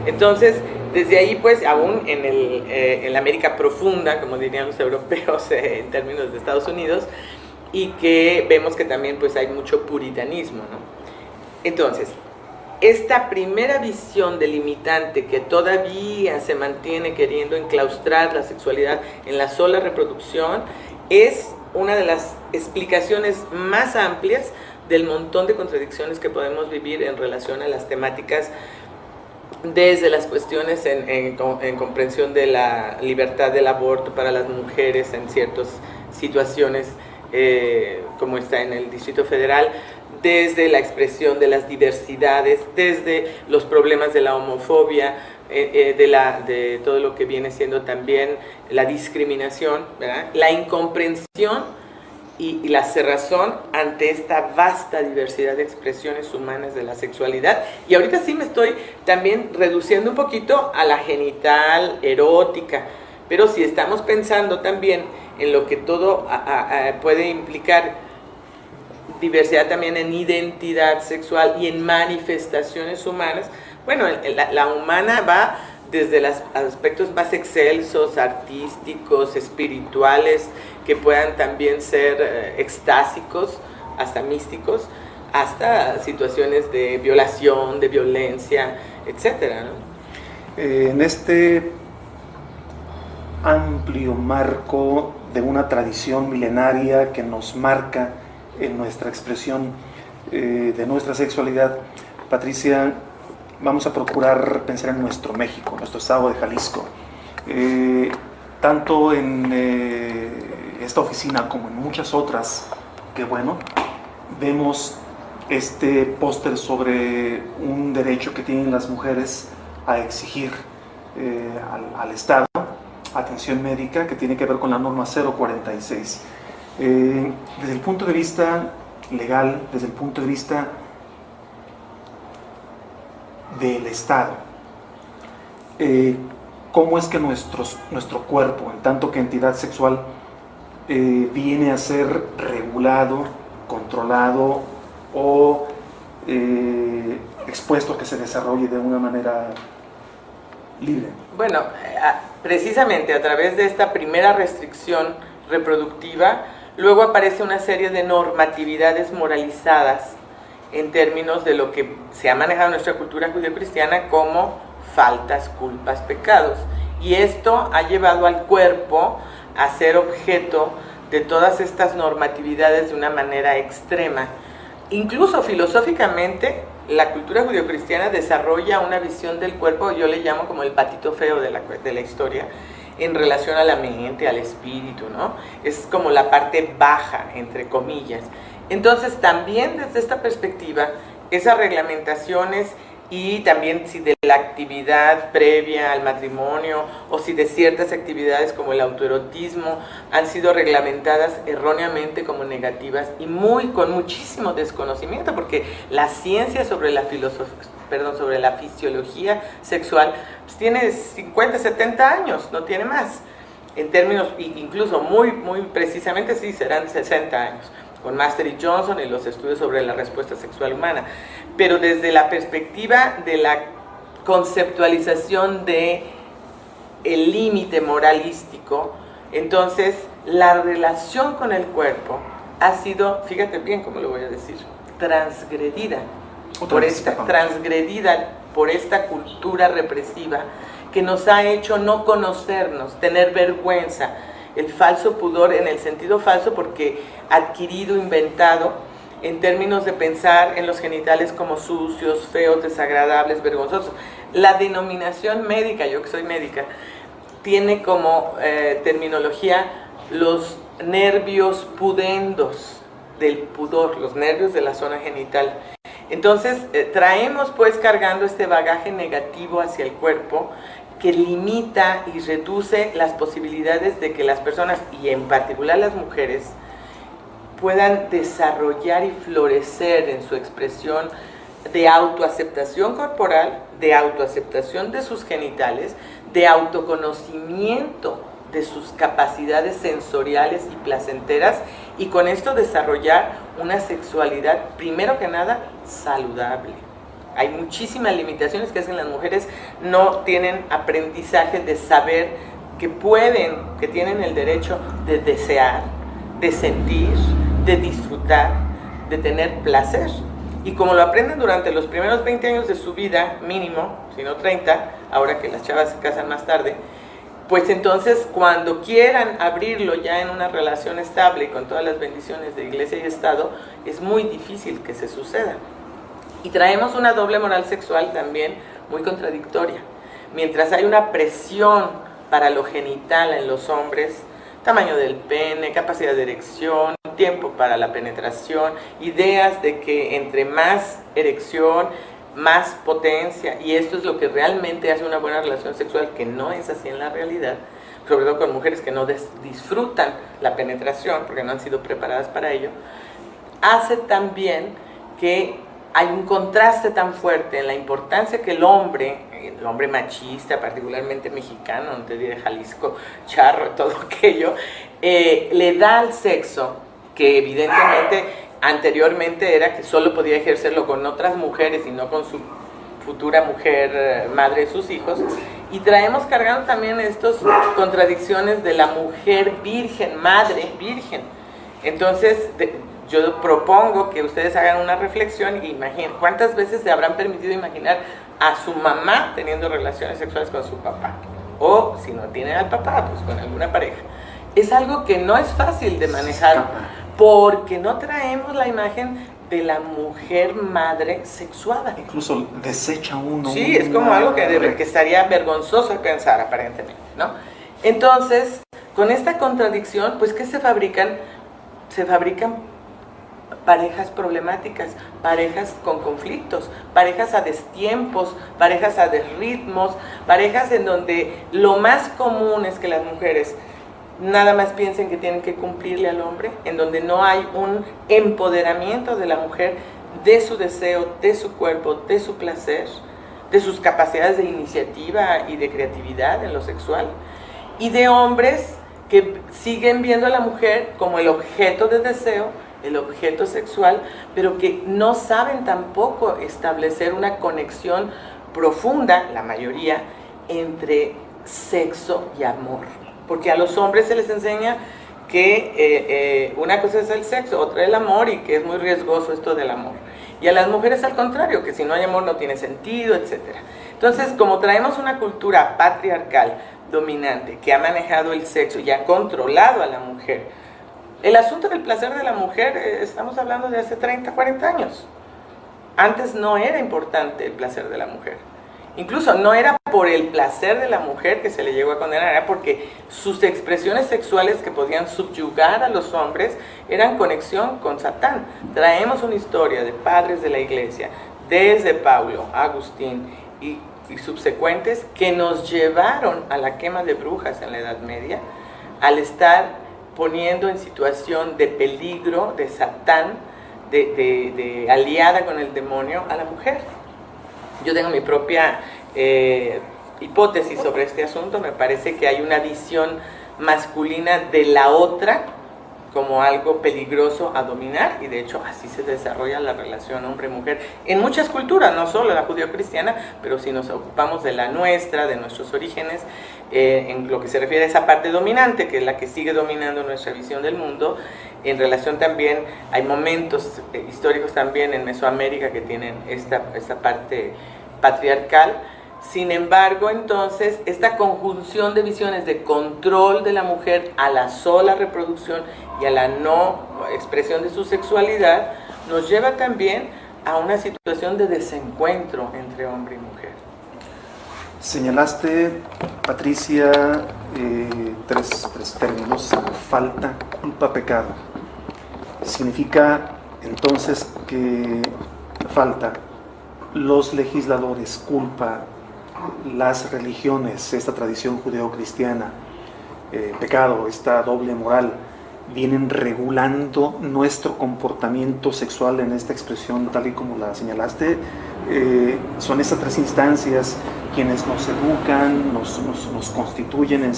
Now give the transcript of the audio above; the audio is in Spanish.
Entonces, desde ahí, pues, aún en la América profunda, como dirían los europeos en términos de Estados Unidos, y que vemos que también pues hay mucho puritanismo, ¿no? Entonces, esta primera visión delimitante que todavía se mantiene queriendo enclaustrar la sexualidad en la sola reproducción es una de las explicaciones más amplias del montón de contradicciones que podemos vivir en relación a las temáticas, desde las cuestiones en comprensión de la libertad del aborto para las mujeres en ciertas situaciones, como está en el Distrito Federal, desde la expresión de las diversidades, desde los problemas de la homofobia, de todo lo que viene siendo también la discriminación, ¿verdad? La incomprensión y la cerrazón ante esta vasta diversidad de expresiones humanas de la sexualidad. Y ahorita sí me estoy también reduciendo un poquito a la genital, erótica, pero si estamos pensando también en lo que todo puede implicar diversidad también en identidad sexual y en manifestaciones humanas, bueno, la humana va desde los aspectos más excelsos, artísticos, espirituales, que puedan también ser extásicos, hasta místicos, hasta situaciones de violación, de violencia, etcétera, ¿no? En este amplio marco de una tradición milenaria que nos marca en nuestra expresión de nuestra sexualidad, Patricia, vamos a procurar pensar en nuestro México, nuestro estado de Jalisco. Tanto en esta oficina como en muchas otras, que bueno, vemos este póster sobre un derecho que tienen las mujeres a exigir al Estado, atención médica, que tiene que ver con la norma 046. Desde el punto de vista legal, desde el punto de vista del Estado, ¿cómo es que nuestro cuerpo, en tanto que entidad sexual, viene a ser regulado, controlado o expuesto a que se desarrolle de una manera libre? Bueno, precisamente a través de esta primera restricción reproductiva, luego aparece una serie de normatividades moralizadas en términos de lo que se ha manejado en nuestra cultura judeocristiana como faltas, culpas, pecados. Y esto ha llevado al cuerpo a ser objeto de todas estas normatividades de una manera extrema. Incluso filosóficamente, la cultura judeocristiana desarrolla una visión del cuerpo, yo le llamo como el patito feo de la historia, en relación a la mente, al espíritu, ¿no? Es como la parte baja, entre comillas. Entonces, también desde esta perspectiva, esas reglamentaciones y también si de la actividad previa al matrimonio o si de ciertas actividades como el autoerotismo han sido reglamentadas erróneamente como negativas y con muchísimo desconocimiento, porque la ciencia sobre la fisiología sexual pues tiene 50, 70 años, no tiene más. En términos, incluso muy precisamente, sí, serán 60 años, con Master y Johnson y los estudios sobre la respuesta sexual humana. Pero desde la perspectiva de la conceptualización de el límite moralístico, entonces la relación con el cuerpo ha sido, fíjate bien cómo lo voy a decir, transgredida por esta cultura represiva que nos ha hecho no conocernos, tener vergüenza, el falso pudor en el sentido falso porque adquirido, inventado, en términos de pensar en los genitales como sucios, feos, desagradables, vergonzosos. La denominación médica, yo que soy médica, tiene como terminología los nervios pudendos del pudor, los nervios de la zona genital. Entonces, traemos pues cargando este bagaje negativo hacia el cuerpo que limita y reduce las posibilidades de que las personas, y en particular las mujeres, puedan desarrollar y florecer en su expresión de autoaceptación corporal, de autoaceptación de sus genitales, de autoconocimiento de sus capacidades sensoriales y placenteras, y con esto desarrollar una sexualidad, primero que nada, saludable. Hay muchísimas limitaciones que hacen las mujeres no tienen aprendizaje de saber que pueden, que tienen el derecho de desear, de sentir, de disfrutar, de tener placer. Y como lo aprenden durante los primeros 20 años de su vida, mínimo, si no 30, ahora que las chavas se casan más tarde, pues entonces cuando quieran abrirlo ya en una relación estable y con todas las bendiciones de iglesia y Estado, es muy difícil que se suceda. Y traemos una doble moral sexual también muy contradictoria. Mientras hay una presión para lo genital en los hombres, tamaño del pene, capacidad de erección, tiempo para la penetración, ideas de que entre más erección, más potencia, y esto es lo que realmente hace una buena relación sexual, que no es así en la realidad, sobre todo con mujeres que no disfrutan la penetración porque no han sido preparadas para ello, hace también que hay un contraste tan fuerte en la importancia que el hombre machista, particularmente mexicano, no te diré Jalisco, charro, todo aquello, le da al sexo, que evidentemente anteriormente era que solo podía ejercerlo con otras mujeres y no con su futura mujer, madre de sus hijos, y traemos cargando también estas contradicciones de la mujer virgen, madre virgen. Entonces, yo propongo que ustedes hagan una reflexión y imaginen cuántas veces se habrán permitido imaginar a su mamá teniendo relaciones sexuales con su papá, o si no tienen al papá, pues con alguna pareja. Es algo que no es fácil de manejar porque no traemos la imagen de la mujer madre sexuada. Incluso desecha uno. Sí, es como algo que estaría vergonzoso pensar aparentemente, ¿no? Entonces, con esta contradicción, pues ¿qué se fabrican? Se fabrican parejas problemáticas, parejas con conflictos, parejas a destiempos, parejas a desritmos, parejas en donde lo más común es que las mujeres nada más piensen que tienen que cumplirle al hombre, en donde no hay un empoderamiento de la mujer, de su deseo, de su cuerpo, de su placer, de sus capacidades de iniciativa y de creatividad en lo sexual, y de hombres que siguen viendo a la mujer como el objeto de deseo, el objeto sexual, pero que no saben tampoco establecer una conexión profunda, la mayoría, entre sexo y amor. Porque a los hombres se les enseña que una cosa es el sexo, otra el amor, y que es muy riesgoso esto del amor. Y a las mujeres al contrario, que si no hay amor no tiene sentido, etc. Entonces, como traemos una cultura patriarcal dominante que ha manejado el sexo y ha controlado a la mujer, el asunto del placer de la mujer, estamos hablando de hace 30, 40 años. Antes no era importante el placer de la mujer. Incluso no era por el placer de la mujer que se le llegó a condenar, era porque sus expresiones sexuales que podían subyugar a los hombres eran conexión con Satán. Traemos una historia de padres de la iglesia, desde Pablo, Agustín y subsecuentes, que nos llevaron a la quema de brujas en la Edad Media, al estar poniendo en situación de peligro, de Satán, de aliada con el demonio a la mujer. Yo tengo mi propia hipótesis sobre este asunto. Me parece que hay una visión masculina de la otra como algo peligroso a dominar, y de hecho así se desarrolla la relación hombre-mujer en muchas culturas, no solo la judío-cristiana, pero si nos ocupamos de la nuestra, de nuestros orígenes, en lo que se refiere a esa parte dominante, que es la que sigue dominando nuestra visión del mundo. En relación también, hay momentos históricos también en Mesoamérica que tienen esta parte patriarcal. Sin embargo, entonces, esta conjunción de visiones de control de la mujer a la sola reproducción y a la no expresión de su sexualidad, nos lleva también a una situación de desencuentro entre hombre y mujer. Señalaste, Patricia, tres términos: falta, culpa, pecado. Significa entonces que falta, los legisladores, culpa, las religiones, esta tradición judeo-cristiana, pecado, esta doble moral, vienen regulando nuestro comportamiento sexual en esta expresión tal y como la señalaste. Son estas tres instancias quienes nos educan, nos constituyen en